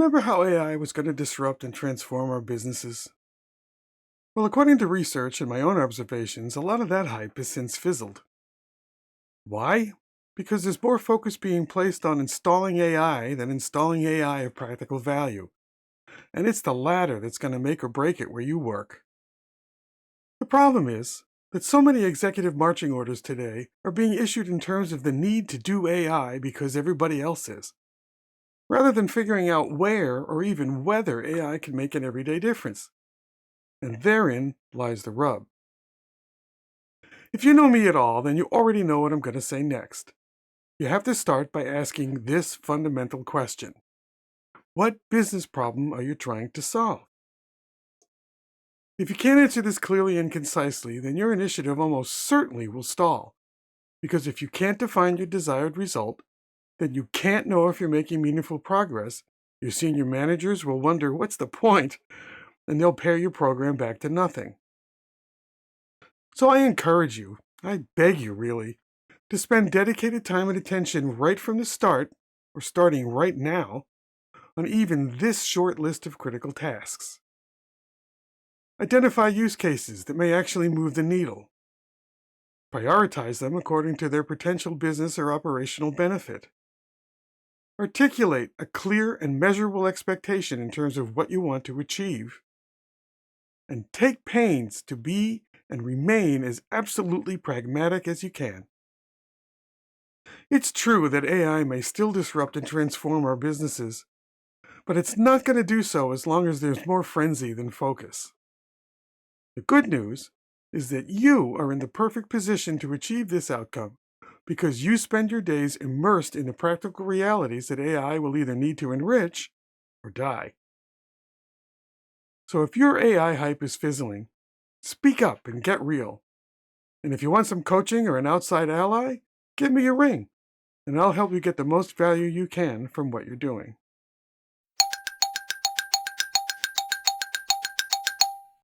Remember how AI was going to disrupt and transform our businesses? Well, according to research and my own observations, a lot of that hype has since fizzled. Why? Because there's more focus being placed on installing AI than installing AI of practical value. And it's the latter that's going to make or break it where you work. The problem is that so many executive marching orders today are being issued in terms of the need to do AI because everybody else is, rather than figuring out where or even whether AI can make an everyday difference. And therein lies the rub. If you know me at all, then you already know what I'm going to say next. You have to start by asking this fundamental question. What business problem are you trying to solve? If you can't answer this clearly and concisely, then your initiative almost certainly will stall. Because if you can't define your desired result, then you can't know if you're making meaningful progress. Your senior managers will wonder what's the point, and they'll pare your program back to nothing. So I encourage you, I beg you really, to spend dedicated time and attention right from the start, or starting right now, on even this short list of critical tasks. Identify use cases that may actually move the needle. Prioritize them according to their potential business or operational benefit. Articulate a clear and measurable expectation in terms of what you want to achieve. And take pains to be and remain as absolutely pragmatic as you can. It's true that AI may still disrupt and transform our businesses, but it's not going to do so as long as there's more frenzy than focus. The good news is that you are in the perfect position to achieve this outcome because you spend your days immersed in the practical realities that AI will either need to enrich or die. So if your AI hype is fizzling, speak up and get real. And if you want some coaching or an outside ally, give me a ring, and I'll help you get the most value you can from what you're doing.